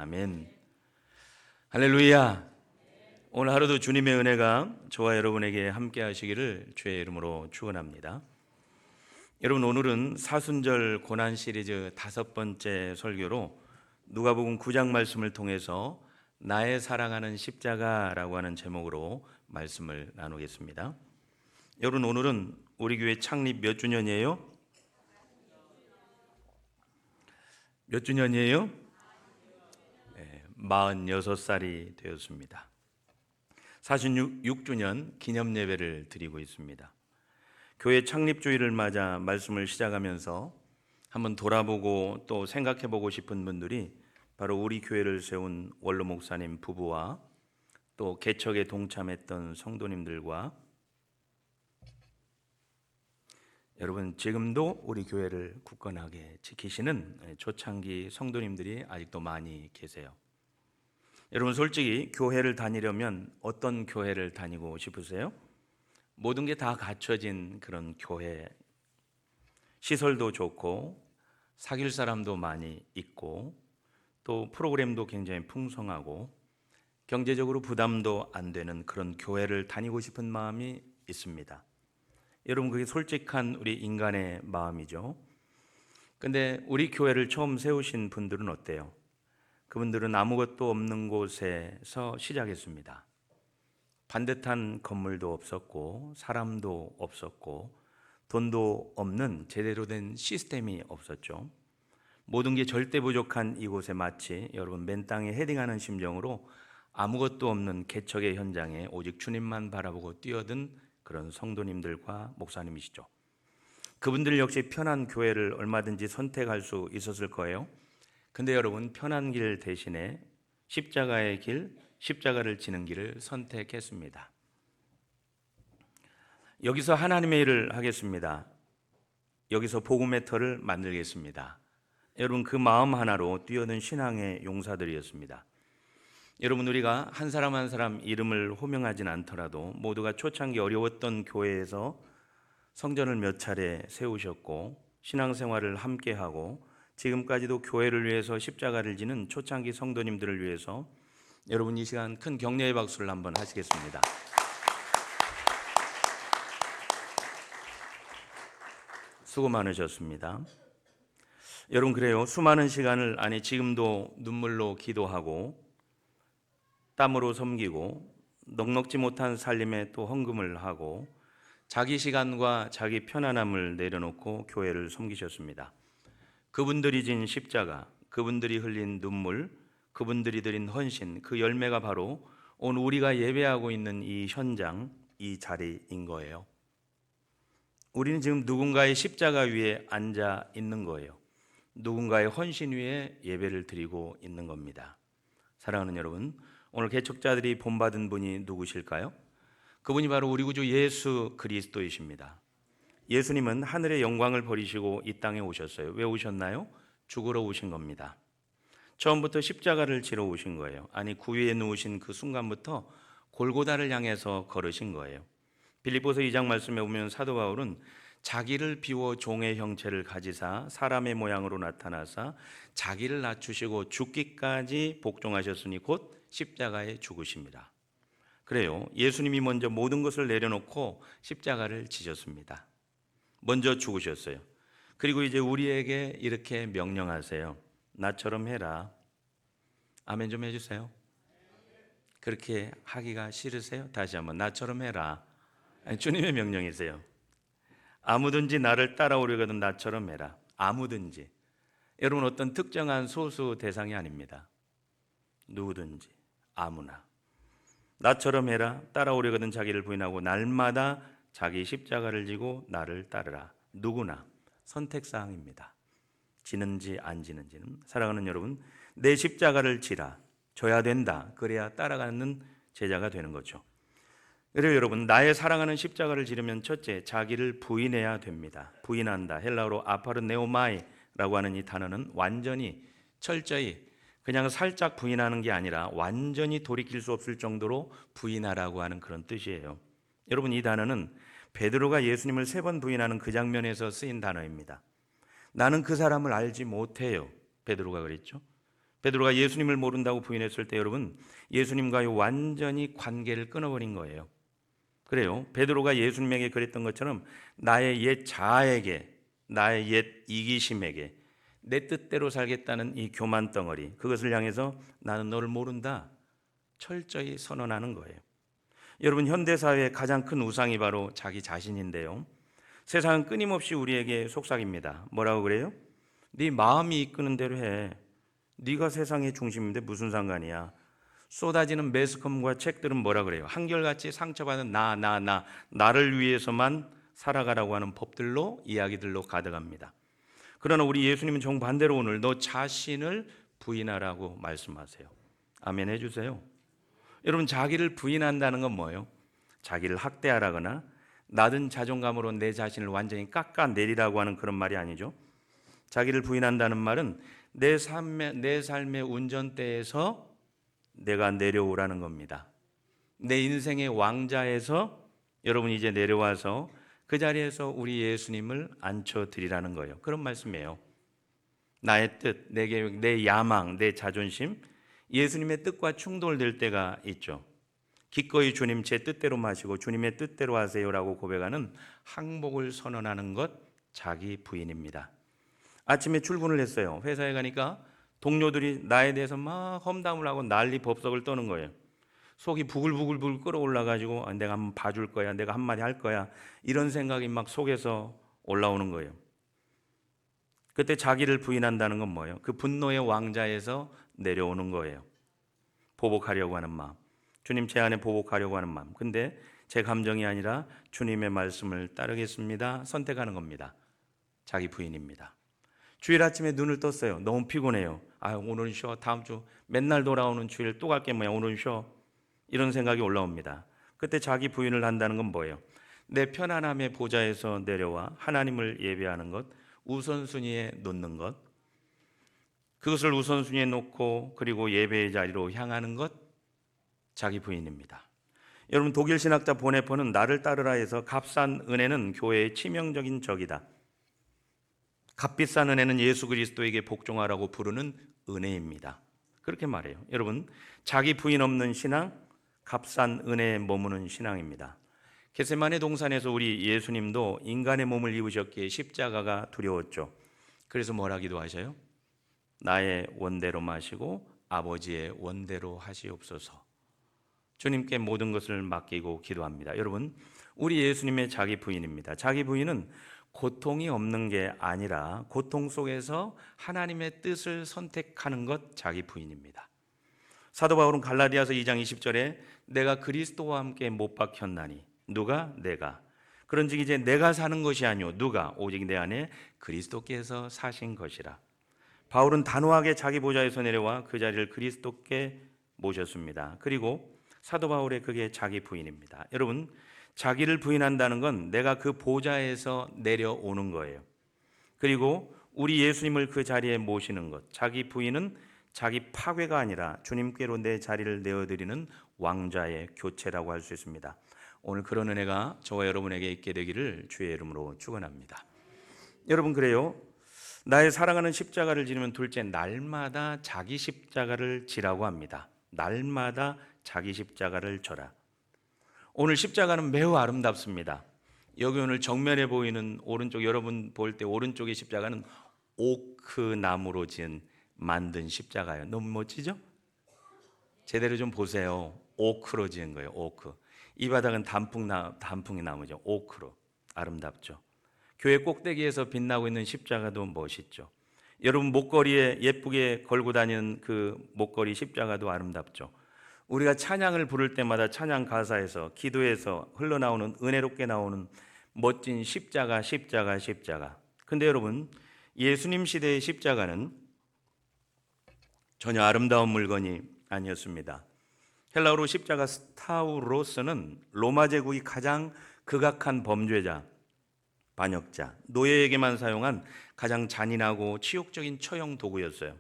아멘. 할렐루야. 오늘 하루도 주님의 은혜가 저와 여러분에게 함께 하시기를 주의 이름으로 축원합니다. 여러분, 오늘은 사순절 고난 시리즈 5번째 설교로 누가복음 9장 말씀을 통해서 나의 사랑하는 십자가라고 하는 제목으로 말씀을 나누겠습니다. 여러분, 오늘은 우리 교회 창립 몇 주년이에요? 몇 주년이에요? 46살이 되었습니다. 46주년 기념 예배를 드리고 있습니다. 교회 창립주일을 맞아 말씀을 시작하면서 한번 돌아보고 또 생각해보고 싶은 분들이 바로 우리 교회를 세운 원로 목사님 부부와 또 개척에 동참했던 성도님들과 여러분, 지금도 우리 교회를 굳건하게 지키시는 초창기 성도님들이 아직도 많이 계세요. 여러분, 솔직히 교회를 다니려면 어떤 교회를 다니고 싶으세요? 모든 게 다 갖춰진 그런 교회, 시설도 좋고 사귈 사람도 많이 있고 또 프로그램도 굉장히 풍성하고 경제적으로 부담도 안 되는 그런 교회를 다니고 싶은 마음이 있습니다. 여러분, 그게 솔직한 우리 인간의 마음이죠. 근데 우리 교회를 처음 세우신 분들은 어때요? 그분들은 아무것도 없는 곳에서 시작했습니다. 반듯한 건물도 없었고 사람도 없었고 돈도 없는 제대로 된 시스템이 없었죠. 모든 게 절대 부족한 이곳에 마치 여러분 맨 땅에 헤딩하는 심정으로 아무것도 없는 개척의 현장에 오직 주님만 바라보고 뛰어든 그런 성도님들과 목사님이시죠. 그분들 역시 편한 교회를 얼마든지 선택할 수 있었을 거예요. 근데 여러분, 편한 길 대신에 십자가의 길, 십자가를 지는 길을 선택했습니다. 여기서 하나님의 일을 하겠습니다. 여기서 복음의 터를 만들겠습니다. 여러분, 그 마음 하나로 뛰어든 신앙의 용사들이었습니다. 여러분, 우리가 한 사람 한 사람 이름을 호명하진 않더라도 모두가 초창기 어려웠던 교회에서 성전을 몇 차례 세우셨고 신앙생활을 함께하고 지금까지도 교회를 위해서 십자가를 지는 초창기 성도님들을 위해서 여러분, 이 시간 큰 격려의 박수를 한번 하시겠습니다. 수고 많으셨습니다. 여러분, 그래요. 수많은 시간을, 아니 지금도 눈물로 기도하고 땀으로 섬기고 넉넉지 못한 삶에 또 헌금을 하고 자기 시간과 자기 편안함을 내려놓고 교회를 섬기셨습니다. 그분들이 진 십자가, 그분들이 흘린 눈물, 그분들이 드린 헌신, 그 열매가 바로 오늘 우리가 예배하고 있는 이 현장, 이 자리인 거예요. 우리는 지금 누군가의 십자가 위에 앉아 있는 거예요. 누군가의 헌신 위에 예배를 드리고 있는 겁니다. 사랑하는 여러분, 오늘 개척자들이 본받은 분이 누구실까요? 그분이 바로 우리 구주 예수 그리스도이십니다. 예수님은 하늘의 영광을 버리시고 이 땅에 오셨어요. 왜 오셨나요? 죽으러 오신 겁니다. 처음부터 십자가를 지러 오신 거예요. 아니, 구유에 누우신 그 순간부터 골고다를 향해서 걸으신 거예요. 빌립보서 2장 말씀에 보면 사도 바울은 자기를 비워 종의 형체를 가지사 사람의 모양으로 나타나사 자기를 낮추시고 죽기까지 복종하셨으니 곧 십자가에 죽으십니다. 그래요. 예수님이 먼저 모든 것을 내려놓고 십자가를 지셨습니다. 먼저 죽으셨어요. 그리고 이제 우리에게 이렇게 명령하세요. 나처럼 해라. 아멘 좀 해주세요. 그렇게 하기가 싫으세요? 다시 한번, 나처럼 해라. 아니, 주님의 명령이세요. 아무든지 나를 따라오려거든 나처럼 해라. 아무든지. 여러분, 어떤 특정한 소수 대상이 아닙니다. 누구든지, 아무나. 나처럼 해라. 따라오려거든 자기를 부인하고 날마다 자기 십자가를 지고 나를 따르라. 누구나 선택사항입니다. 지는지 안 지는지는. 사랑하는 여러분, 내 십자가를 지라. 져야 된다. 그래야 따라가는 제자가 되는 거죠. 그래요, 여러분, 나의 사랑하는 십자가를 지르면 첫째, 자기를 부인해야 됩니다. 부인한다. 헬라어로 아파르네오마이라고 하는 이 단어는 완전히, 철저히, 그냥 살짝 부인하는 게 아니라 완전히 돌이킬 수 없을 정도로 부인하라고 하는 그런 뜻이에요. 여러분, 이 단어는 베드로가 예수님을 3번 부인하는 그 장면에서 쓰인 단어입니다. 나는 그 사람을 알지 못해요. 베드로가 그랬죠. 베드로가 예수님을 모른다고 부인했을 때 여러분, 예수님과의 완전히 관계를 끊어버린 거예요. 그래요. 베드로가 예수님에게 그랬던 것처럼 나의 옛 자아에게, 나의 옛 이기심에게 내 뜻대로 살겠다는 이 교만 덩어리, 그것을 향해서 나는 너를 모른다 철저히 선언하는 거예요. 여러분, 현대사회의 가장 큰 우상이 바로 자기 자신인데요, 세상은 끊임없이 우리에게 속삭입니다. 뭐라고 그래요? 네 마음이 이끄는 대로 해. 네가 세상의 중심인데 무슨 상관이야. 쏟아지는 매스컴과 책들은 뭐라 그래요? 한결같이 상처받은 나를 위해서만 살아가라고 하는 법들로, 이야기들로 가득합니다. 그러나 우리 예수님은 정반대로 오늘 너 자신을 부인하라고 말씀하세요. 아멘 해주세요. 여러분, 자기를 부인한다는 건 뭐예요? 자기를 학대하라거나 낮은 자존감으로 내 자신을 완전히 깎아내리라고 하는 그런 말이 아니죠. 자기를 부인한다는 말은 내 삶의 운전대에서 내가 내려오라는 겁니다. 내 인생의 왕자에서 여러분 이제 내려와서 그 자리에서 우리 예수님을 앉혀드리라는 거예요. 그런 말씀이에요. 나의 뜻, 내 계획, 내 야망, 내 자존심, 예수님의 뜻과 충돌될 때가 있죠. 기꺼이 주님 제 뜻대로 마시고 주님의 뜻대로 하세요라고 고백하는 항복을 선언하는 것, 자기 부인입니다. 아침에 출근을 했어요. 회사에 가니까 동료들이 나에 대해서 막 험담을 하고 난리 법석을 떠는 거예요. 속이 부글부글 끓어올라가지고 내가 한번 봐줄 거야, 내가 한마디 할 거야, 이런 생각이 막 속에서 올라오는 거예요. 그때 자기를 부인한다는 건 뭐예요? 그 분노의 왕자에서 내려오는 거예요. 보복하려고 하는 마음, 주님 제 안에 보복하려고 하는 마음, 근데 제 감정이 아니라 주님의 말씀을 따르겠습니다, 선택하는 겁니다. 자기 부인입니다. 주일 아침에 눈을 떴어요. 너무 피곤해요. 오늘은 쉬어. 다음 주 맨날 돌아오는 주일 또 갈게 뭐야, 오늘은 쉬어. 이런 생각이 올라옵니다. 그때 자기 부인을 한다는 건 뭐예요? 내 편안함의 보좌에서 내려와 하나님을 예배하는 것, 우선순위에 놓는 것, 그것을 우선순위에 놓고 그리고 예배의 자리로 향하는 것, 자기 부인입니다. 여러분, 독일 신학자 보네퍼는 나를 따르라 해서 값싼 은혜는 교회의 치명적인 적이다, 값비싼 은혜는 예수 그리스도에게 복종하라고 부르는 은혜입니다, 그렇게 말해요. 여러분, 자기 부인 없는 신앙, 값싼 은혜에 머무는 신앙입니다. 겟세마네 동산에서 우리 예수님도 인간의 몸을 입으셨기에 십자가가 두려웠죠. 그래서 뭐라 기도하셔요? 나의 원대로 마시고 아버지의 원대로 하시옵소서. 주님께 모든 것을 맡기고 기도합니다. 여러분, 우리 예수님의 자기 부인입니다. 자기 부인은 고통이 없는 게 아니라 고통 속에서 하나님의 뜻을 선택하는 것, 자기 부인입니다. 사도 바울은 갈라디아서 2장 20절에 내가 그리스도와 함께 못 박혔나니, 누가? 내가. 그런즉 이제 내가 사는 것이 아니오, 누가? 오직 내 안에 그리스도께서 사신 것이라. 바울은 단호하게 자기 보좌에서 내려와 그 자리를 그리스도께 모셨습니다. 그리고 사도 바울의 그게 자기 부인입니다. 여러분, 자기를 부인한다는 건 내가 그 보좌에서 내려오는 거예요. 그리고 우리 예수님을 그 자리에 모시는 것, 자기 부인은 자기 파괴가 아니라 주님께로 내 자리를 내어드리는 왕좌의 교체라고 할 수 있습니다. 오늘 그런 은혜가 저와 여러분에게 있게 되기를 주의 이름으로 축원합니다. 여러분, 그래요, 나의 사랑하는 십자가를 지르면 둘째, 날마다 자기 십자가를 지라고 합니다. 날마다 자기 십자가를 져라. 오늘 십자가는 매우 아름답습니다. 여기 오늘 정면에 보이는 오른쪽, 여러분 볼 때 오른쪽의 십자가는 오크 나무로 만든 십자가예요. 너무 멋지죠? 제대로 좀 보세요. 오크로 지은 거예요. 오크. 이 바닥은 단풍이 나무죠. 오크로. 아름답죠. 교회 꼭대기에서 빛나고 있는 십자가도 멋있죠. 여러분, 목걸이에 예쁘게 걸고 다니는 그 목걸이 십자가도 아름답죠. 우리가 찬양을 부를 때마다 찬양 가사에서, 기도에서 흘러나오는, 은혜롭게 나오는 멋진 십자가. 근데 여러분, 예수님 시대의 십자가는 전혀 아름다운 물건이 아니었습니다. 헬라어로 십자가 스타우로스는 로마 제국이 가장 극악한 범죄자, 반역자, 노예에게만 사용한 가장 잔인하고 치욕적인 처형 도구였어요.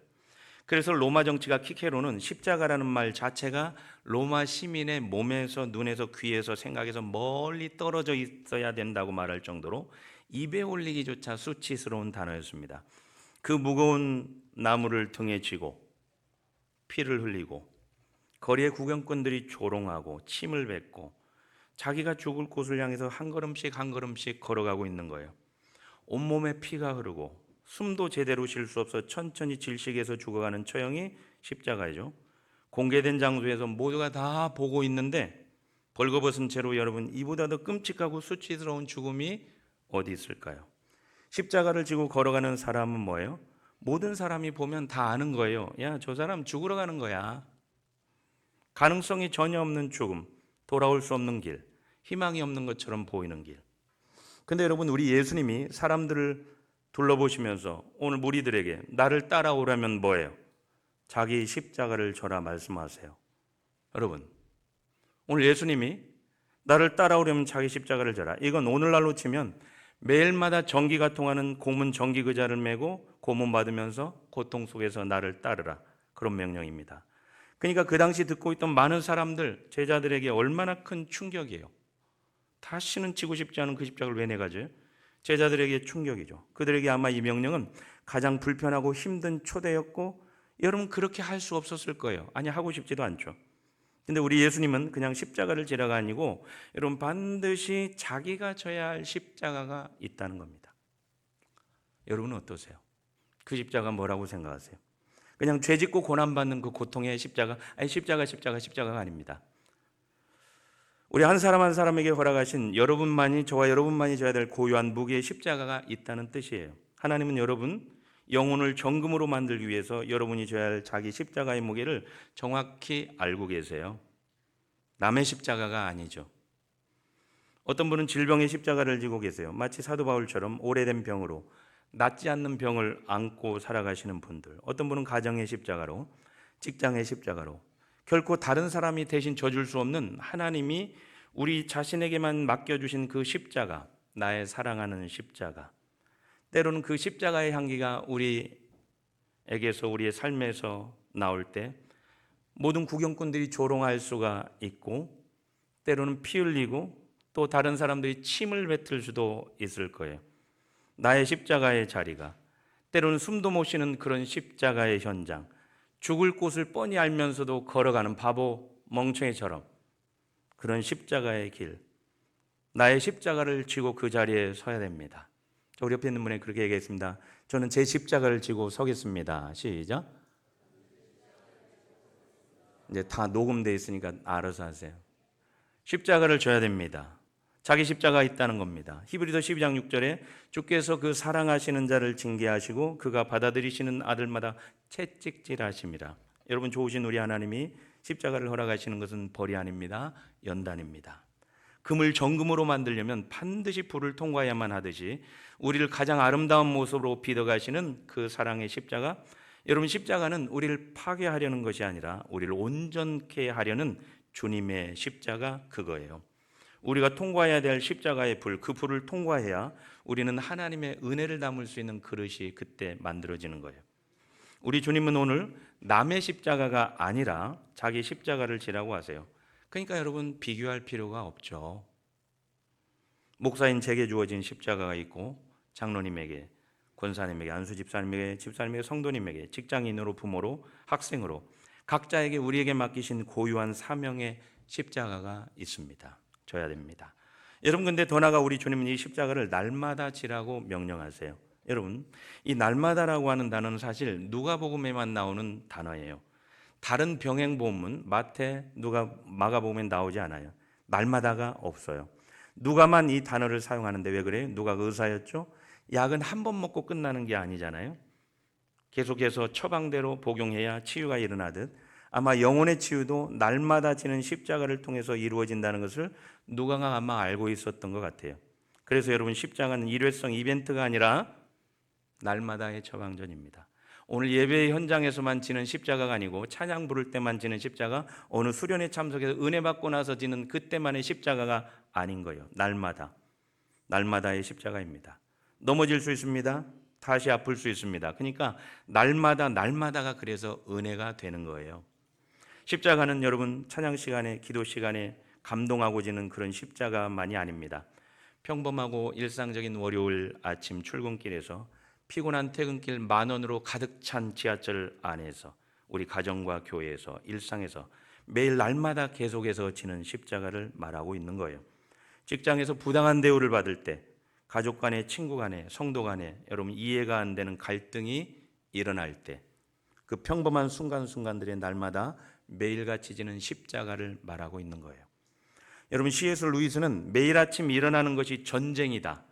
그래서 로마 정치가 키케로는 십자가라는 말 자체가 로마 시민의 몸에서, 눈에서, 귀에서, 생각에서 멀리 떨어져 있어야 된다고 말할 정도로 입에 올리기조차 수치스러운 단어였습니다. 그 무거운 나무를 등에 쥐고 피를 흘리고 거리에 구경꾼들이 조롱하고 침을 뱉고 자기가 죽을 곳을 향해서 한 걸음씩 한 걸음씩 걸어가고 있는 거예요. 온몸에 피가 흐르고 숨도 제대로 쉴 수 없어 천천히 질식해서 죽어가는 처형이 십자가이죠. 공개된 장소에서 모두가 다 보고 있는데 벌거벗은 채로 여러분, 이보다 더 끔찍하고 수치스러운 죽음이 어디 있을까요? 십자가를 지고 걸어가는 사람은 뭐예요? 모든 사람이 보면 다 아는 거예요. 야, 저 사람 죽으러 가는 거야. 가능성이 전혀 없는 죽음, 돌아올 수 없는 길, 희망이 없는 것처럼 보이는 길. 근데 여러분, 우리 예수님이 사람들을 둘러보시면서 오늘 무리들에게 나를 따라오라면 뭐예요? 자기 십자가를 져라 말씀하세요. 여러분, 오늘 예수님이 나를 따라오려면 자기 십자가를 져라. 이건 오늘날로 치면 매일마다 전기가 통하는 공문 전기 의자를 메고 고문 받으면서 고통 속에서 나를 따르라. 그런 명령입니다. 그러니까 그 당시 듣고 있던 많은 사람들, 제자들에게 얼마나 큰 충격이에요. 다시는 지고 싶지 않은 그 십자가를 왜 내가 져요? 제자들에게 충격이죠. 그들에게 아마 이 명령은 가장 불편하고 힘든 초대였고, 여러분 그렇게 할 수 없었을 거예요. 아니, 하고 싶지도 않죠. 근데 우리 예수님은 그냥 십자가를 지라가 아니고 여러분 반드시 자기가 져야 할 십자가가 있다는 겁니다. 여러분은 어떠세요? 그 십자가 뭐라고 생각하세요? 그냥 죄짓고 고난받는 그 고통의 십자가? 아니, 십자가가 아닙니다. 우리 한 사람 한 사람에게 허락하신 저와 여러분만이 져야 될 고유한 무게의 십자가가 있다는 뜻이에요. 하나님은 여러분 영혼을 정금으로 만들기 위해서 여러분이 져야 할 자기 십자가의 무게를 정확히 알고 계세요. 남의 십자가가 아니죠. 어떤 분은 질병의 십자가를 지고 계세요. 마치 사도 바울처럼 오래된 병으로, 낫지 않는 병을 안고 살아가시는 분들. 어떤 분은 가정의 십자가로, 직장의 십자가로, 결코 다른 사람이 대신 져줄 수 없는 하나님이 우리 자신에게만 맡겨주신 그 십자가, 나의 사랑하는 십자가. 때로는 그 십자가의 향기가 우리에게서, 우리의 삶에서 나올 때 모든 구경꾼들이 조롱할 수가 있고, 때로는 피 흘리고 또 다른 사람들이 침을 뱉을 수도 있을 거예요. 나의 십자가의 자리가, 때로는 숨도 못 쉬는 그런 십자가의 현장, 죽을 곳을 뻔히 알면서도 걸어가는 바보 멍청이처럼 그런 십자가의 길, 나의 십자가를 지고 그 자리에 서야 됩니다. 우리 옆에 있는 분에게 그렇게 얘기했습니다. 저는 제 십자가를 지고 서겠습니다. 시작. 이제 다 녹음되어 있으니까 알아서 하세요. 십자가를 져야 됩니다. 자기 십자가 있다는 겁니다. 히브리서 12장 6절에 주께서 그 사랑하시는 자를 징계하시고 그가 받아들이시는 아들마다 채찍질하심이라. 여러분, 좋으신 우리 하나님이 십자가를 허락하시는 것은 벌이 아닙니다. 연단입니다. 금을 정금으로 만들려면 반드시 불을 통과해야만 하듯이 우리를 가장 아름다운 모습으로 빚어가시는 그 사랑의 십자가, 여러분 십자가는 우리를 파괴하려는 것이 아니라 우리를 온전케 하려는 주님의 십자가, 그거예요. 우리가 통과해야 될 십자가의 불, 그 불을 통과해야 우리는 하나님의 은혜를 담을 수 있는 그릇이 그때 만들어지는 거예요. 우리 주님은 오늘 남의 십자가가 아니라 자기 십자가를 지라고 하세요. 그러니까 여러분 비교할 필요가 없죠. 목사인 제게 주어진 십자가가 있고 장로님에게, 권사님에게, 안수 집사님에게, 성도님에게, 직장인으로, 부모로, 학생으로 각자에게 우리에게 맡기신 고유한 사명의 십자가가 있습니다. 져야 됩니다. 여러분, 근데 더 나아가 우리 주님은 이 십자가를 날마다 지라고 명령하세요. 여러분, 이 날마다라고 하는 단어는 사실 누가복음에만 나오는 단어예요. 다른 병행본문 마태, 마가복음에 나오지 않아요. 날마다가 없어요. 누가만 이 단어를 사용하는데 왜 그래요? 누가가 의사였죠? 약은 한 번 먹고 끝나는 게 아니잖아요. 계속해서 처방대로 복용해야 치유가 일어나듯 아마 영혼의 치유도 날마다 지는 십자가를 통해서 이루어진다는 것을 누가가 아마 알고 있었던 것 같아요. 그래서 여러분, 십자가는 일회성 이벤트가 아니라 날마다의 처방전입니다. 오늘 예배의 현장에서만 지는 십자가가 아니고 찬양 부를 때만 지는 십자가, 어느 수련회 참석해서 은혜 받고 나서 지는 그때만의 십자가가 아닌 거예요. 날마다의 십자가입니다. 넘어질 수 있습니다. 다시 아플 수 있습니다. 그러니까 날마다가 그래서 은혜가 되는 거예요. 십자가는 여러분 찬양 시간에, 기도 시간에 감동하고 지는 그런 십자가만이 아닙니다. 평범하고 일상적인 월요일 아침 출근길에서, 피곤한 퇴근길 10,000원으로 가득 찬 지하철 안에서, 우리 가정과 교회에서, 일상에서 매일 날마다 계속해서 지는 십자가를 말하고 있는 거예요. 직장에서 부당한 대우를 받을 때, 가족 간에, 친구 간에, 성도 간에 여러분 이해가 안 되는 갈등이 일어날 때, 그 평범한 순간순간들의 날마다 매일같이 지는 십자가를 말하고 있는 거예요. 여러분, C.S. 루이스는 매일 아침 일어나는 것이 전쟁이다.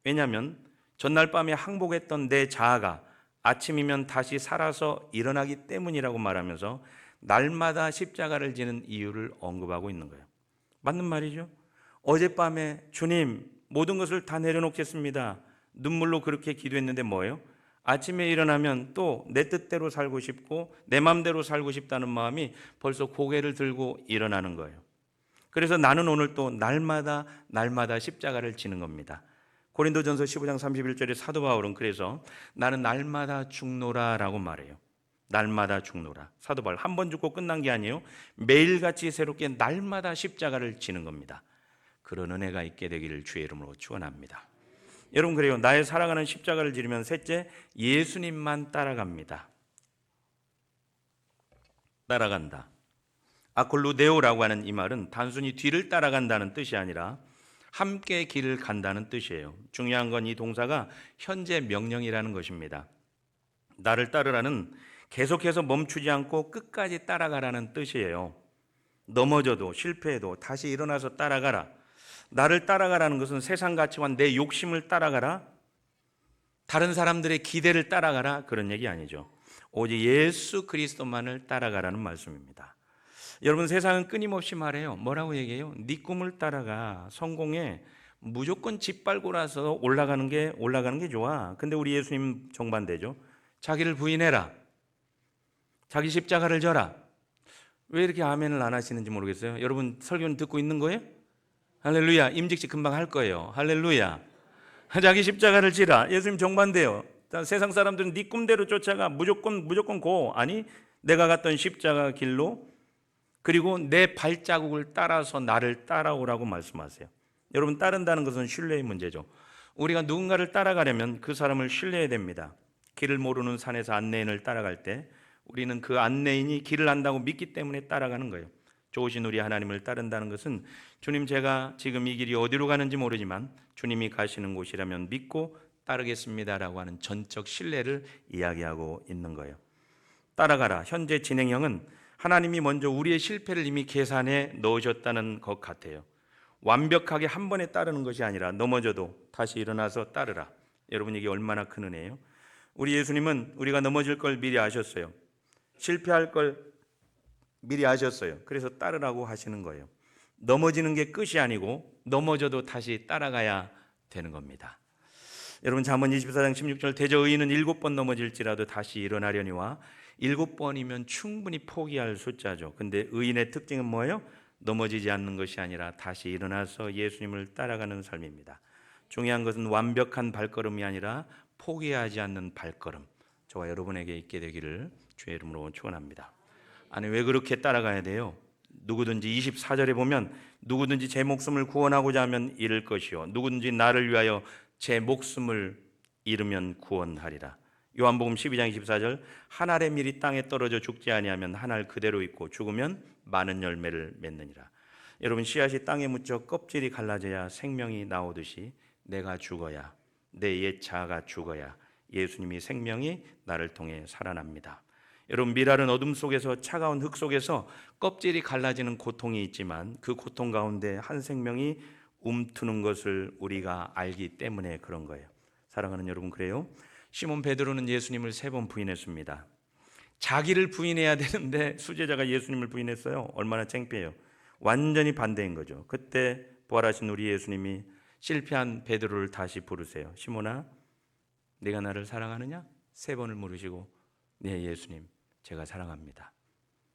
왜냐하면 전날 밤에 항복했던 내 자아가 아침이면 다시 살아서 일어나기 때문이라고 말하면서 날마다 십자가를 지는 이유를 언급하고 있는 거예요. 맞는 말이죠. 어젯밤에 주님 모든 것을 다 내려놓겠습니다. 눈물로 그렇게 기도했는데 뭐예요? 아침에 일어나면 또 내 뜻대로 살고 싶고 내 마음대로 살고 싶다는 마음이 벌써 고개를 들고 일어나는 거예요. 그래서 나는 오늘 또 날마다 십자가를 지는 겁니다. 고린도전서 15장 31절에 사도 바울은 그래서 나는 날마다 죽노라라고 말해요. 날마다 죽노라. 사도 바울 한 번 죽고 끝난 게 아니에요. 매일같이 새롭게 날마다 십자가를 지는 겁니다. 그런 은혜가 있게 되기를 주의 이름으로 축원합니다. 여러분, 그래요. 나의 사랑하는 십자가를 지르면 셋째, 예수님만 따라갑니다. 따라간다. 아콜루데오라고 하는 이 말은 단순히 뒤를 따라간다는 뜻이 아니라 함께 길을 간다는 뜻이에요. 중요한 건 이 동사가 현재 명령이라는 것입니다. 나를 따르라는 계속해서 멈추지 않고 끝까지 따라가라는 뜻이에요. 넘어져도 실패해도 다시 일어나서 따라가라. 나를 따라가라는 것은 세상 가치관, 내 욕심을 따라가라, 다른 사람들의 기대를 따라가라, 그런 얘기 아니죠. 오직 예수 그리스도만을 따라가라는 말씀입니다. 여러분, 세상은 끊임없이 말해요. 뭐라고 얘기해요? 네 꿈을 따라가. 성공해. 무조건 짓밟고 나서 올라가는 게 좋아. 근데 우리 예수님 정반대죠. 자기를 부인해라. 자기 십자가를 져라. 왜 이렇게 아멘을 안 하시는지 모르겠어요. 여러분 설교는 듣고 있는 거예요? 할렐루야. 임직직 금방 할 거예요. 할렐루야. 자기 십자가를 지라. 예수님 정반대요. 세상 사람들은 네 꿈대로 쫓아가. 무조건 고. 아니, 내가 갔던 십자가 길로, 그리고 내 발자국을 따라서 나를 따라오라고 말씀하세요. 여러분, 따른다는 것은 신뢰의 문제죠. 우리가 누군가를 따라가려면 그 사람을 신뢰해야 됩니다. 길을 모르는 산에서 안내인을 따라갈 때 우리는 그 안내인이 길을 안다고 믿기 때문에 따라가는 거예요. 좋으신 우리 하나님을 따른다는 것은 주님, 제가 지금 이 길이 어디로 가는지 모르지만 주님이 가시는 곳이라면 믿고 따르겠습니다라고 하는 전적 신뢰를 이야기하고 있는 거예요. 따라가라. 현재 진행형은 하나님이 먼저 우리의 실패를 이미 계산해 넣으셨다는 것 같아요. 완벽하게 한 번에 따르는 것이 아니라 넘어져도 다시 일어나서 따르라. 여러분, 이게 얼마나 큰 은혜예요. 우리 예수님은 우리가 넘어질 걸 미리 아셨어요. 실패할 걸 미리 아셨어요. 그래서 따르라고 하시는 거예요. 넘어지는 게 끝이 아니고 넘어져도 다시 따라가야 되는 겁니다. 여러분, 잠언 24장 16절 대저 의인은 7번 넘어질지라도 다시 일어나려니와 7번이면 충분히 포기할 숫자죠. 근데 의인의 특징은 뭐예요? 넘어지지 않는 것이 아니라 다시 일어나서 예수님을 따라가는 삶입니다. 중요한 것은 완벽한 발걸음이 아니라 포기하지 않는 발걸음, 저와 여러분에게 있게 되기를 주의 이름으로 축원합니다. 아니, 왜 그렇게 따라가야 돼요? 누구든지 24절에 보면 누구든지 제 목숨을 구원하고자 하면 잃을 것이요 누구든지 나를 위하여 제 목숨을 잃으면 구원하리라. 요한복음 12장 24절 한 알의 밀이 땅에 떨어져 죽지 아니하면 한 알 그대로 있고 죽으면 많은 열매를 맺느니라. 여러분, 씨앗이 땅에 묻혀 껍질이 갈라져야 생명이 나오듯이 내가 죽어야, 내 옛 자아가 죽어야 예수님이 생명이 나를 통해 살아납니다. 여러분, 밀알은 어둠 속에서, 차가운 흙 속에서 껍질이 갈라지는 고통이 있지만 그 고통 가운데 한 생명이 움트는 것을 우리가 알기 때문에 그런 거예요. 사랑하는 여러분, 그래요? 시몬 베드로는 예수님을 3번 부인했습니다. 자기를 부인해야 되는데 수제자가 예수님을 부인했어요. 얼마나 창피해요. 완전히 반대인 거죠. 그때 부활하신 우리 예수님이 실패한 베드로를 다시 부르세요. 시몬아, 네가 나를 사랑하느냐? 3번을 물으시고, 네 예수님, 제가 사랑합니다.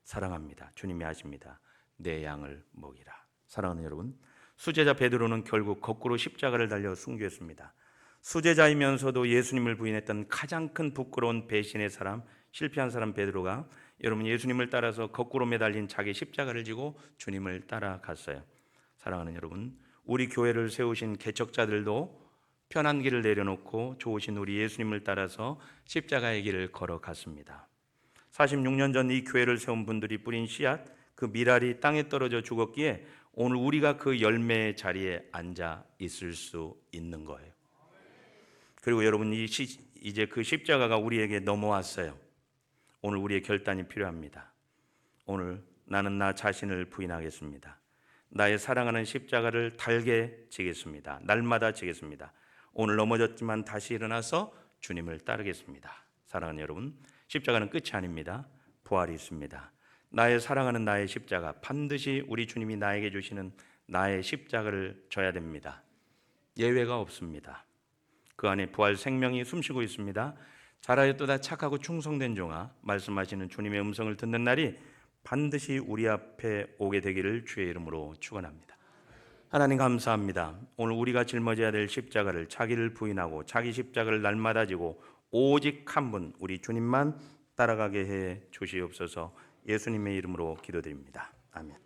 사랑합니다. 주님이 아십니다. 내 양을 먹이라. 사랑하는 여러분, 수제자 베드로는 결국 거꾸로 십자가를 달려 순교했습니다. 수제자이면서도 예수님을 부인했던 가장 큰 부끄러운 배신의 사람, 실패한 사람 베드로가 여러분, 예수님을 따라서 거꾸로 매달린 자기 십자가를 지고 주님을 따라갔어요. 사랑하는 여러분, 우리 교회를 세우신 개척자들도 편한 길을 내려놓고 좋으신 우리 예수님을 따라서 십자가의 길을 걸어갔습니다. 46년 전 이 교회를 세운 분들이 뿌린 씨앗, 그 밀알이 땅에 떨어져 죽었기에 오늘 우리가 그 열매의 자리에 앉아 있을 수 있는 거예요. 그리고 여러분, 이제 그 십자가가 우리에게 넘어왔어요. 오늘 우리의 결단이 필요합니다. 오늘 나는 나 자신을 부인하겠습니다. 나의 사랑하는 십자가를 달게 지겠습니다. 날마다 지겠습니다. 오늘 넘어졌지만 다시 일어나서 주님을 따르겠습니다. 사랑하는 여러분, 십자가는 끝이 아닙니다. 부활이 있습니다. 나의 사랑하는 나의 십자가, 반드시 우리 주님이 나에게 주시는 나의 십자가를 져야 됩니다. 예외가 없습니다. 그 안에 부활 생명이 숨쉬고 있습니다. 잘하였도다 착하고 충성된 종아, 말씀하시는 주님의 음성을 듣는 날이 반드시 우리 앞에 오게 되기를 주의 이름으로 축원합니다. 하나님 감사합니다. 오늘 우리가 짊어져야 될 십자가를, 자기를 부인하고 자기 십자가를 날마다 지고 오직 한 분 우리 주님만 따라가게 해 주시옵소서. 예수님의 이름으로 기도드립니다. 아멘.